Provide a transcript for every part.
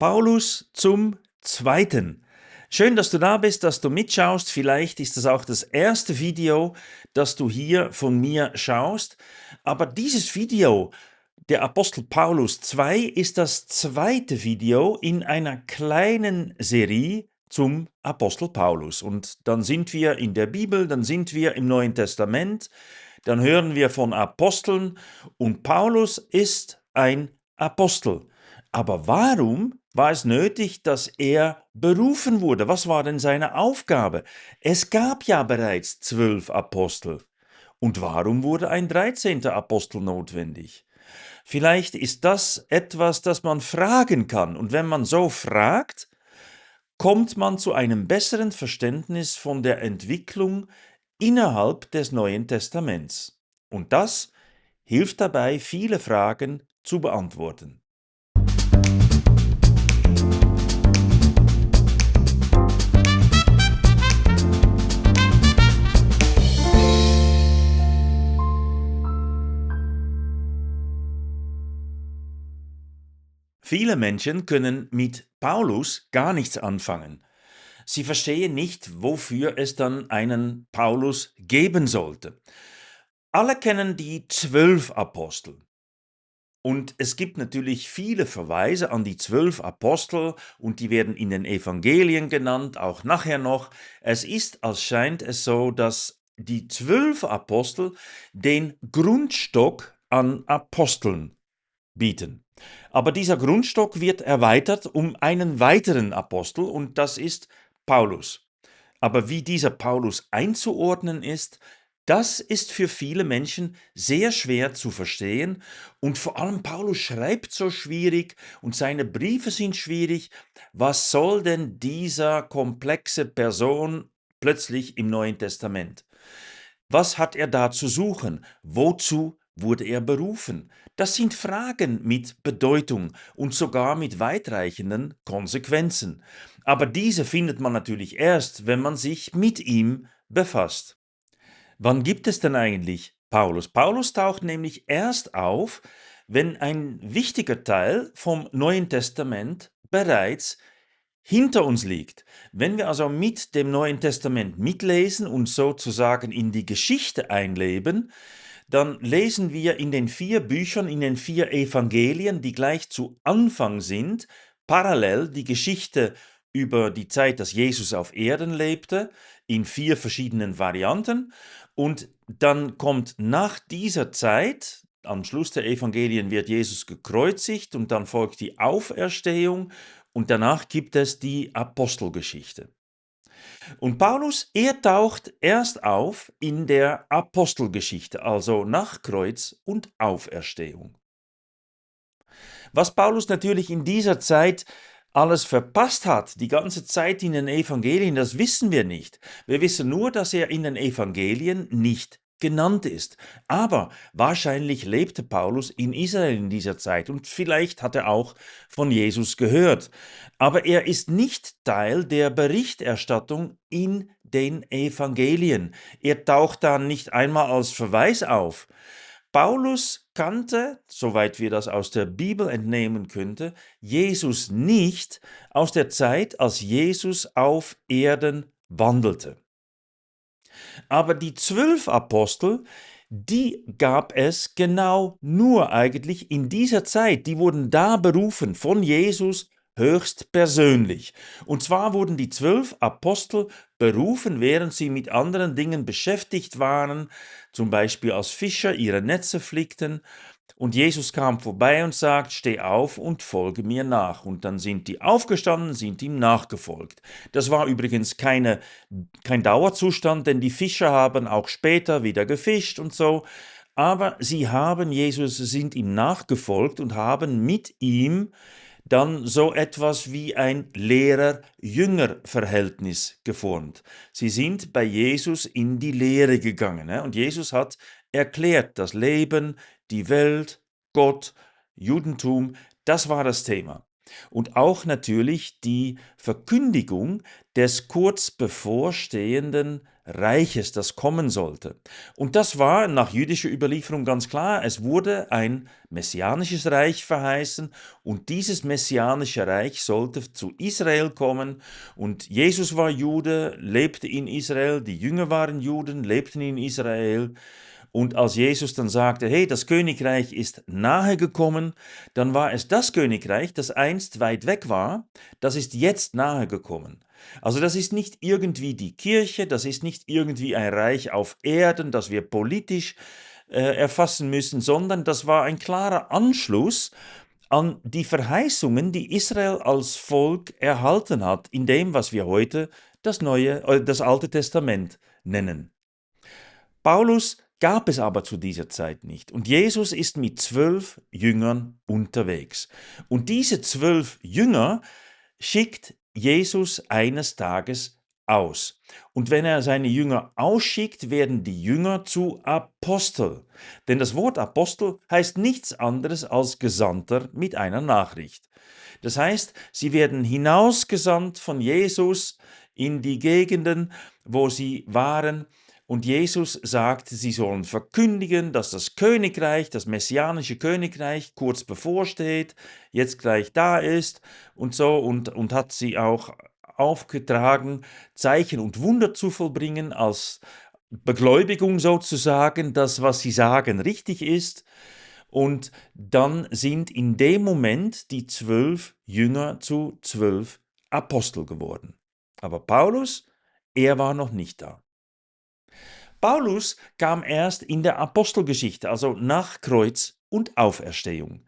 Paulus zum Zweiten. Schön, dass du da bist, dass du mitschaust. Vielleicht ist das auch das erste Video, das du hier von mir schaust. Aber dieses Video, der Apostel Paulus 2, ist das zweite Video in einer kleinen Serie zum Apostel Paulus. Und dann sind wir in der Bibel, dann sind wir im Neuen Testament, dann hören wir von Aposteln und Paulus ist ein Apostel. Aber warum war es nötig, dass er berufen wurde? Was war denn seine Aufgabe? Es gab ja bereits 12 Apostel. Und warum wurde ein 13. Apostel notwendig? Vielleicht ist das etwas, das man fragen kann. Und wenn man so fragt, kommt man zu einem besseren Verständnis von der Entwicklung innerhalb des Neuen Testaments. Und das hilft dabei, viele Fragen zu beantworten. Viele Menschen können mit Paulus gar nichts anfangen. Sie verstehen nicht, wofür es dann einen Paulus geben sollte. Alle kennen die 12 Apostel. Und es gibt natürlich viele Verweise an die 12 Apostel und die werden in den Evangelien genannt, auch nachher noch. Es ist, als scheint es so, dass die 12 Apostel den Grundstock an Aposteln bieten. Aber dieser Grundstock wird erweitert um einen weiteren Apostel und das ist Paulus. Aber wie dieser Paulus einzuordnen ist, das ist für viele Menschen sehr schwer zu verstehen und vor allem Paulus schreibt so schwierig und seine Briefe sind schwierig. Was soll denn dieser komplexe Person plötzlich im Neuen Testament? Was hat er da zu suchen? Wozu wurde er berufen? Das sind Fragen mit Bedeutung und sogar mit weitreichenden Konsequenzen. Aber diese findet man natürlich erst, wenn man sich mit ihm befasst. Wann gibt es denn eigentlich Paulus? Paulus taucht nämlich erst auf, wenn ein wichtiger Teil vom Neuen Testament bereits hinter uns liegt. Wenn wir also mit dem Neuen Testament mitlesen und sozusagen in die Geschichte einleben, dann lesen wir in den 4 Büchern, in den 4 Evangelien, die gleich zu Anfang sind, parallel die Geschichte über die Zeit, dass Jesus auf Erden lebte, in 4 verschiedenen Varianten. Und dann kommt nach dieser Zeit, am Schluss der Evangelien wird Jesus gekreuzigt und dann folgt die Auferstehung und danach gibt es die Apostelgeschichte. Und Paulus, er taucht erst auf in der Apostelgeschichte, also nach Kreuz und Auferstehung. Was Paulus natürlich in dieser Zeit alles verpasst hat, die ganze Zeit in den Evangelien, das wissen wir nicht. Wir wissen nur, dass er in den Evangelien nicht genannt ist. Aber wahrscheinlich lebte Paulus in Israel in dieser Zeit und vielleicht hat er auch von Jesus gehört. Aber er ist nicht Teil der Berichterstattung in den Evangelien. Er taucht da nicht einmal als Verweis auf. Paulus kannte, soweit wir das aus der Bibel entnehmen könnten, Jesus nicht aus der Zeit, als Jesus auf Erden wandelte. Aber die 12 Apostel, die gab es genau nur eigentlich in dieser Zeit. Die wurden da berufen von Jesus höchstpersönlich. Und zwar wurden die 12 Apostel berufen, während sie mit anderen Dingen beschäftigt waren, zum Beispiel als Fischer ihre Netze flickten. Und Jesus kam vorbei und sagt, steh auf und folge mir nach. Und dann sind die aufgestanden, sind ihm nachgefolgt. Das war übrigens kein Dauerzustand, denn die Fischer haben auch später wieder gefischt und so. Aber sie haben Jesus, sind ihm nachgefolgt und haben mit ihm dann so etwas wie ein Lehrer-Jünger-Verhältnis geformt. Sie sind bei Jesus in die Lehre gegangen, und Jesus hat erklärt, das Leben, die Welt, Gott, Judentum, das war das Thema. Und auch natürlich die Verkündigung des kurz bevorstehenden Reiches, das kommen sollte. Und das war nach jüdischer Überlieferung ganz klar, es wurde ein messianisches Reich verheißen und dieses messianische Reich sollte zu Israel kommen und Jesus war Jude, lebte in Israel, die Jünger waren Juden, lebten in Israel. Und als Jesus dann sagte, hey, das Königreich ist nahe gekommen, dann war es das Königreich, das einst weit weg war, das ist jetzt nahe gekommen. Also das ist nicht irgendwie die Kirche, das ist nicht irgendwie ein Reich auf Erden, das wir politisch erfassen müssen, sondern das war ein klarer Anschluss an die Verheißungen, die Israel als Volk erhalten hat, in dem, was wir heute das Alte Testament nennen. Paulus gab es aber zu dieser Zeit nicht. Und Jesus ist mit 12 Jüngern unterwegs. Und diese 12 Jünger schickt Jesus eines Tages aus. Und wenn er seine Jünger ausschickt, werden die Jünger zu Apostel. Denn das Wort Apostel heißt nichts anderes als Gesandter mit einer Nachricht. Das heißt, sie werden hinausgesandt von Jesus in die Gegenden, wo sie waren. Und Jesus sagt, sie sollen verkündigen, dass das Königreich, das messianische Königreich kurz bevorsteht, jetzt gleich da ist und so und hat sie auch aufgetragen, Zeichen und Wunder zu vollbringen als Beglaubigung sozusagen, dass was sie sagen richtig ist. Und dann sind in dem Moment die 12 Jünger zu 12 Apostel geworden. Aber Paulus, er war noch nicht da. Paulus kam erst in der Apostelgeschichte, also nach Kreuz und Auferstehung.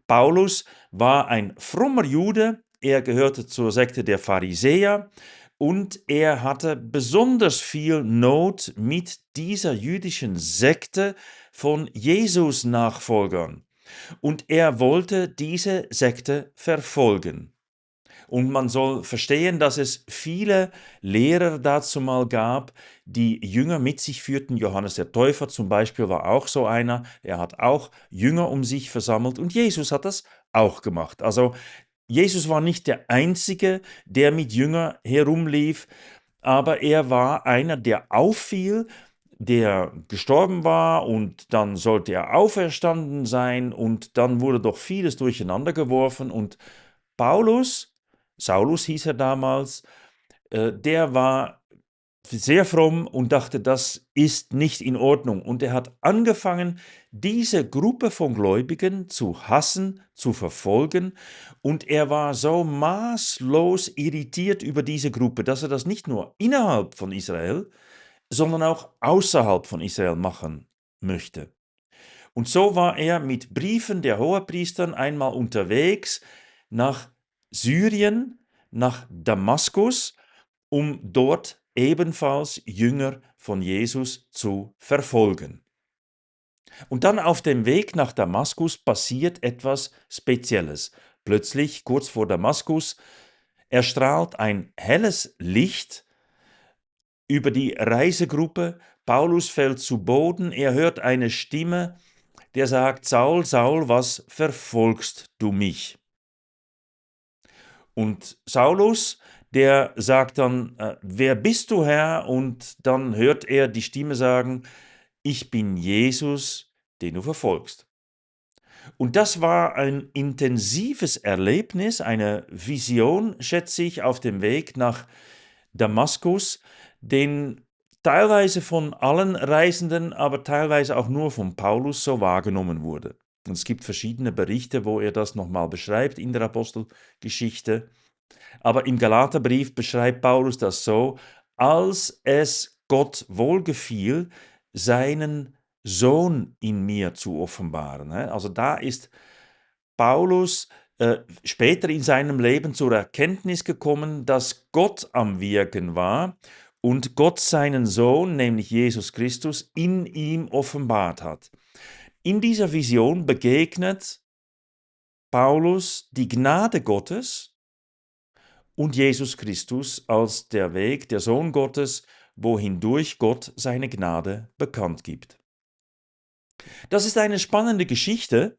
Paulus war ein frommer Jude, er gehörte zur Sekte der Pharisäer und er hatte besonders viel Not mit dieser jüdischen Sekte von Jesus-Nachfolgern. Und er wollte diese Sekte verfolgen. Und man soll verstehen, dass es viele Lehrer dazu mal gab, die Jünger mit sich führten. Johannes der Täufer zum Beispiel war auch so einer. Er hat auch Jünger um sich versammelt und Jesus hat das auch gemacht. Also Jesus war nicht der Einzige, der mit Jüngern herumlief, aber er war einer, der auffiel, der gestorben war und dann sollte er auferstanden sein und dann wurde doch vieles durcheinander geworfen und Paulus, Saulus hieß er damals, der war sehr fromm und dachte, das ist nicht in Ordnung. Und er hat angefangen, diese Gruppe von Gläubigen zu hassen, zu verfolgen. Und er war so maßlos irritiert über diese Gruppe, dass er das nicht nur innerhalb von Israel, sondern auch außerhalb von Israel machen möchte. Und so war er mit Briefen der Hohepriestern einmal unterwegs nach Syrien, nach Damaskus, um dort ebenfalls Jünger von Jesus zu verfolgen. Und dann auf dem Weg nach Damaskus passiert etwas Spezielles. Plötzlich, kurz vor Damaskus, erstrahlt ein helles Licht über die Reisegruppe. Paulus fällt zu Boden, er hört eine Stimme, der sagt, Saul, Saul, was verfolgst du mich? Und Saulus, der sagt dann, wer bist du, Herr? Und dann hört er die Stimme sagen, ich bin Jesus, den du verfolgst. Und das war ein intensives Erlebnis, eine Vision, schätze ich, auf dem Weg nach Damaskus, den teilweise von allen Reisenden, aber teilweise auch nur von Paulus so wahrgenommen wurde. Und es gibt verschiedene Berichte, wo er das nochmal beschreibt in der Apostelgeschichte. Aber im Galaterbrief beschreibt Paulus das so, als es Gott wohlgefiel, seinen Sohn in mir zu offenbaren. Also da ist Paulus später in seinem Leben zur Erkenntnis gekommen, dass Gott am Wirken war und Gott seinen Sohn, nämlich Jesus Christus, in ihm offenbart hat. In dieser Vision begegnet Paulus die Gnade Gottes und Jesus Christus als der Weg, der Sohn Gottes, wohindurch Gott seine Gnade bekannt gibt. Das ist eine spannende Geschichte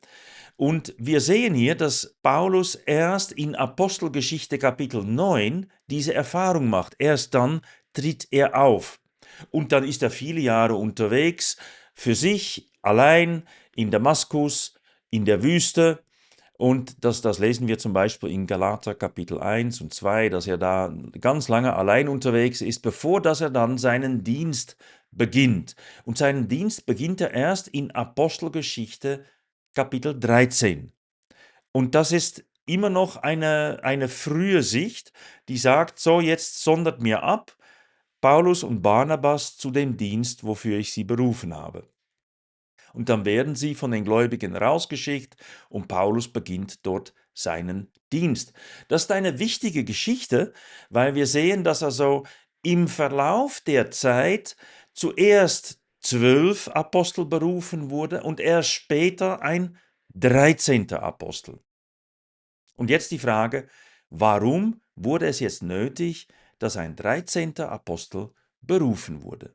und wir sehen hier, dass Paulus erst in Apostelgeschichte Kapitel 9 diese Erfahrung macht. Erst dann tritt er auf. Und dann ist er viele Jahre unterwegs, für sich, allein, in Damaskus, in der Wüste. Und das lesen wir zum Beispiel in Galater Kapitel 1 und 2, dass er da ganz lange allein unterwegs ist, bevor dass er dann seinen Dienst beginnt. Und seinen Dienst beginnt er erst in Apostelgeschichte Kapitel 13. Und das ist immer noch eine frühe Sicht, die sagt, so jetzt sondert mir ab, Paulus und Barnabas zu dem Dienst, wofür ich sie berufen habe. Und dann werden sie von den Gläubigen rausgeschickt und Paulus beginnt dort seinen Dienst. Das ist eine wichtige Geschichte, weil wir sehen, dass also im Verlauf der Zeit zuerst 12 Apostel berufen wurde und erst später ein 13. Apostel. Und jetzt die Frage, warum wurde es jetzt nötig, dass ein 13. Apostel berufen wurde?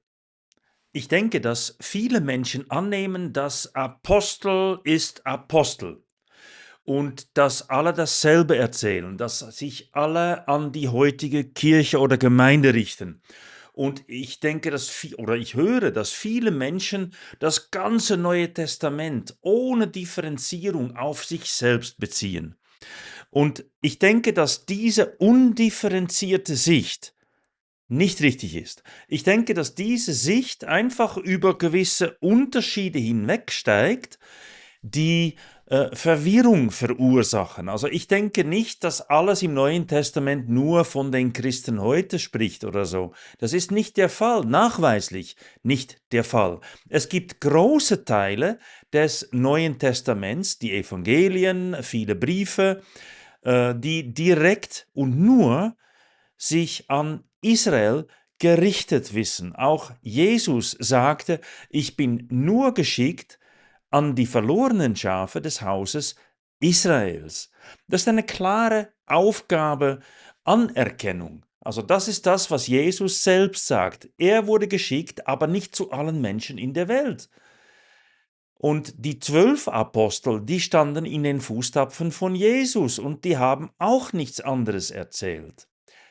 Ich denke, dass viele Menschen annehmen, dass Apostel ist Apostel und dass alle dasselbe erzählen, dass sich alle an die heutige Kirche oder Gemeinde richten. Und ich denke, oder ich höre, dass viele Menschen das ganze Neue Testament ohne Differenzierung auf sich selbst beziehen. Und ich denke, dass diese undifferenzierte Sicht nicht richtig ist. Ich denke, dass diese Sicht einfach über gewisse Unterschiede hinwegsteigt, die Verwirrung verursachen. Also ich denke nicht, dass alles im Neuen Testament nur von den Christen heute spricht oder so. Das ist nicht der Fall, nachweislich nicht der Fall. Es gibt große Teile des Neuen Testaments, die Evangelien, viele Briefe, die direkt und nur sich an Israel gerichtet wissen. Auch Jesus sagte, ich bin nur geschickt an die verlorenen Schafe des Hauses Israels. Das ist eine klare Aufgabe, Anerkennung. Also das ist das, was Jesus selbst sagt. Er wurde geschickt, aber nicht zu allen Menschen in der Welt. Und die 12 Apostel, die standen in den Fußtapfen von Jesus und die haben auch nichts anderes erzählt.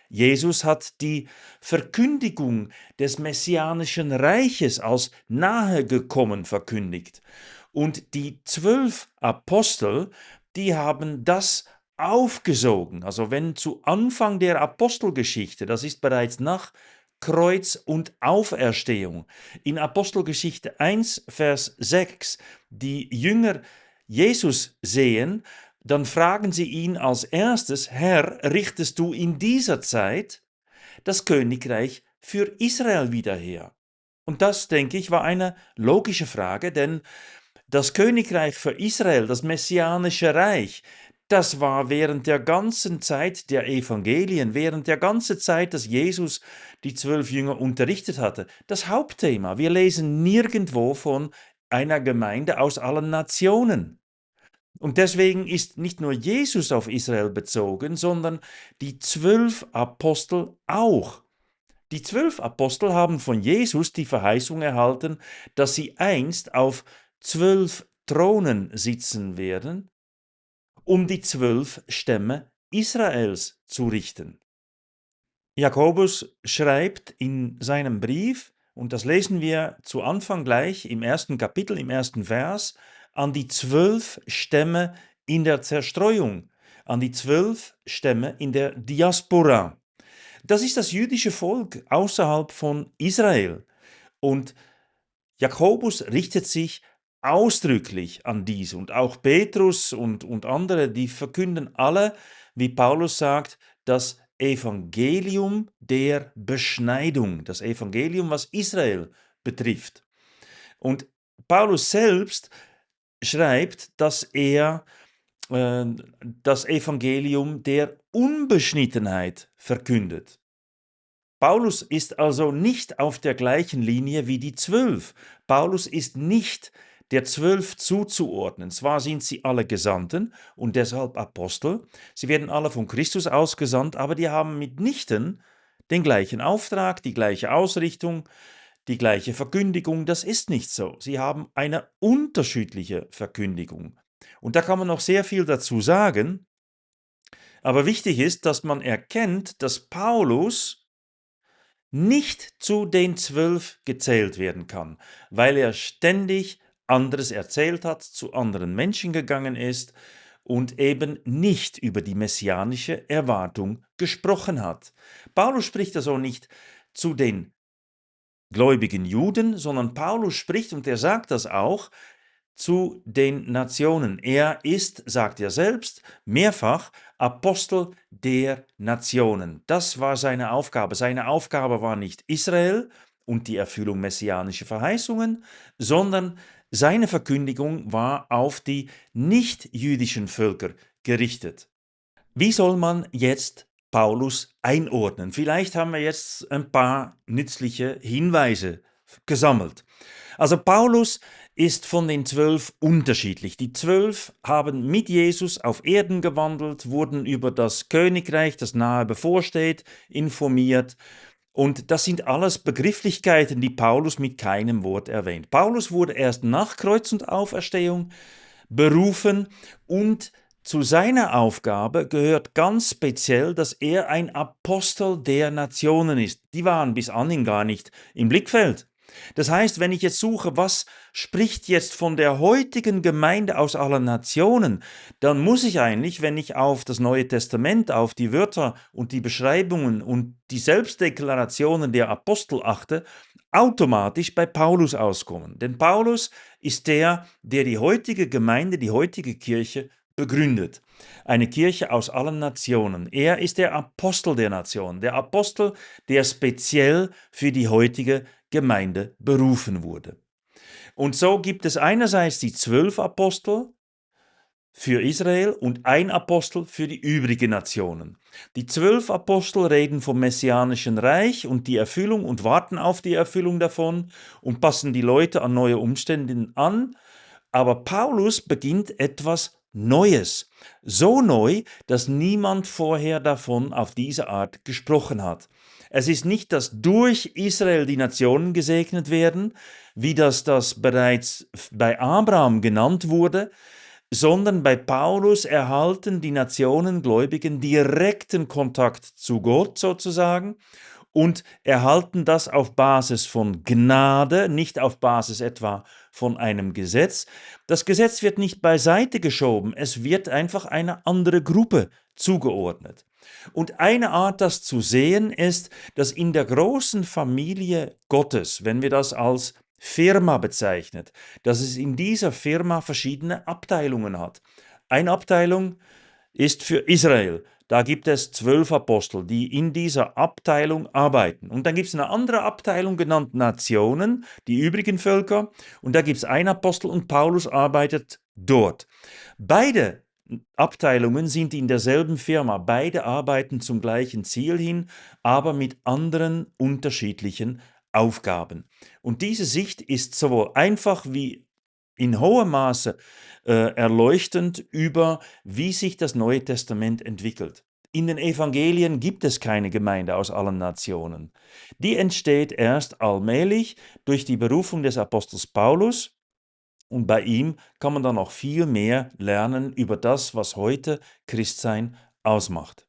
Jesus hat die Verkündigung des messianischen Reiches als nahegekommen verkündigt. Und die 12 Apostel, die haben das aufgesogen. Also wenn zu Anfang der Apostelgeschichte, das ist bereits nach Kreuz und Auferstehung, in Apostelgeschichte 1, Vers 6, die Jünger Jesus sehen, dann fragen sie ihn als erstes, Herr, richtest du in dieser Zeit das Königreich für Israel wieder her? Und das, denke ich, war eine logische Frage, denn das Königreich für Israel, das messianische Reich, das war während der ganzen Zeit der Evangelien, während der ganzen Zeit, dass Jesus die 12 Jünger unterrichtet hatte, das Hauptthema. Wir lesen nirgendwo von einer Gemeinde aus allen Nationen. Und deswegen ist nicht nur Jesus auf Israel bezogen, sondern die 12 Apostel auch. Die 12 Apostel haben von Jesus die Verheißung erhalten, dass sie einst auf 12 Thronen sitzen werden, um die 12 Stämme Israels zu richten. Jakobus schreibt in seinem Brief, und das lesen wir zu Anfang gleich im ersten Kapitel, im ersten Vers, an die 12 Stämme in der Zerstreuung, an die 12 Stämme in der Diaspora. Das ist das jüdische Volk außerhalb von Israel. Und Jakobus richtet sich ausdrücklich an diese. Und auch Petrus und andere, die verkünden alle, wie Paulus sagt, das Evangelium der Beschneidung, das Evangelium, was Israel betrifft. Und Paulus selbst schreibt, dass er das Evangelium der Unbeschnittenheit verkündet. Paulus ist also nicht auf der gleichen Linie wie die 12. Paulus ist nicht der 12 zuzuordnen. Zwar sind sie alle Gesandten und deshalb Apostel, sie werden alle von Christus ausgesandt, aber die haben mitnichten den gleichen Auftrag, die gleiche Ausrichtung, die gleiche Verkündigung. Das ist nicht so. Sie haben eine unterschiedliche Verkündigung. Und da kann man noch sehr viel dazu sagen, aber wichtig ist, dass man erkennt, dass Paulus nicht zu den 12 gezählt werden kann, weil er ständig anderes erzählt hat, zu anderen Menschen gegangen ist und eben nicht über die messianische Erwartung gesprochen hat. Paulus spricht also nicht zu den gläubigen Juden, sondern Paulus spricht, und er sagt das auch, zu den Nationen. Er ist, sagt er selbst, mehrfach Apostel der Nationen. Das war seine Aufgabe. Seine Aufgabe war nicht Israel und die Erfüllung messianischer Verheißungen, sondern seine Verkündigung war auf die nichtjüdischen Völker gerichtet. Wie soll man jetzt Paulus einordnen? Vielleicht haben wir jetzt ein paar nützliche Hinweise gesammelt. Also Paulus ist von den 12 unterschiedlich. Die 12 haben mit Jesus auf Erden gewandelt, wurden über das Königreich, das nahe bevorsteht, informiert. Und das sind alles Begrifflichkeiten, die Paulus mit keinem Wort erwähnt. Paulus wurde erst nach Kreuz und Auferstehung berufen, und zu seiner Aufgabe gehört ganz speziell, dass er ein Apostel der Nationen ist. Die waren bis anhin gar nicht im Blickfeld. Das heißt, wenn ich jetzt suche, was spricht jetzt von der heutigen Gemeinde aus allen Nationen, dann muss ich eigentlich, wenn ich auf das Neue Testament, auf die Wörter und die Beschreibungen und die Selbstdeklarationen der Apostel achte, automatisch bei Paulus auskommen. Denn Paulus ist der die heutige Gemeinde, die heutige Kirche begründet. Eine Kirche aus allen Nationen. Er ist der Apostel der Nationen, der Apostel, der speziell für die heutige Gemeinde berufen wurde. Und so gibt es einerseits die 12 Apostel für Israel und ein Apostel für die übrigen Nationen. Die 12 Apostel reden vom Messianischen Reich und die Erfüllung und warten auf die Erfüllung davon und passen die Leute an neue Umstände an. Aber Paulus beginnt etwas Neues. So neu, dass niemand vorher davon auf diese Art gesprochen hat. Es ist nicht, dass durch Israel die Nationen gesegnet werden, wie das bereits bei Abraham genannt wurde, sondern bei Paulus erhalten die Nationengläubigen direkten Kontakt zu Gott sozusagen und erhalten das auf Basis von Gnade, nicht auf Basis etwa von einem Gesetz. Das Gesetz wird nicht beiseite geschoben, es wird einfach eine andere Gruppe zugeordnet. Und eine Art, das zu sehen, ist, dass in der großen Familie Gottes, wenn wir das als Firma bezeichnet, dass es in dieser Firma verschiedene Abteilungen hat. Eine Abteilung ist für Israel. Da gibt es 12 Apostel, die in dieser Abteilung arbeiten. Und dann gibt es eine andere Abteilung genannt Nationen, die übrigen Völker. Und da gibt es einen Apostel und Paulus arbeitet dort. Beide Abteilungen sind in derselben Firma. Beide arbeiten zum gleichen Ziel hin, aber mit anderen unterschiedlichen Aufgaben. Und diese Sicht ist sowohl einfach wie in hohem Maße erleuchtend über, wie sich das Neue Testament entwickelt. In den Evangelien gibt es keine Gemeinde aus allen Nationen. Die entsteht erst allmählich durch die Berufung des Apostels Paulus, und bei ihm kann man dann noch viel mehr lernen über das, was heute Christsein ausmacht.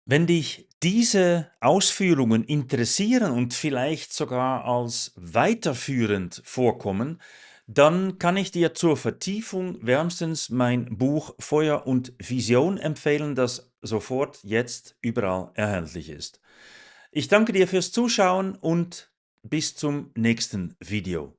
Wenn dich diese Ausführungen interessieren und vielleicht sogar als weiterführend vorkommen, dann kann ich dir zur Vertiefung wärmstens mein Buch Feuer und Vision empfehlen, das sofort jetzt überall erhältlich ist. Ich danke dir fürs Zuschauen und bis zum nächsten Video.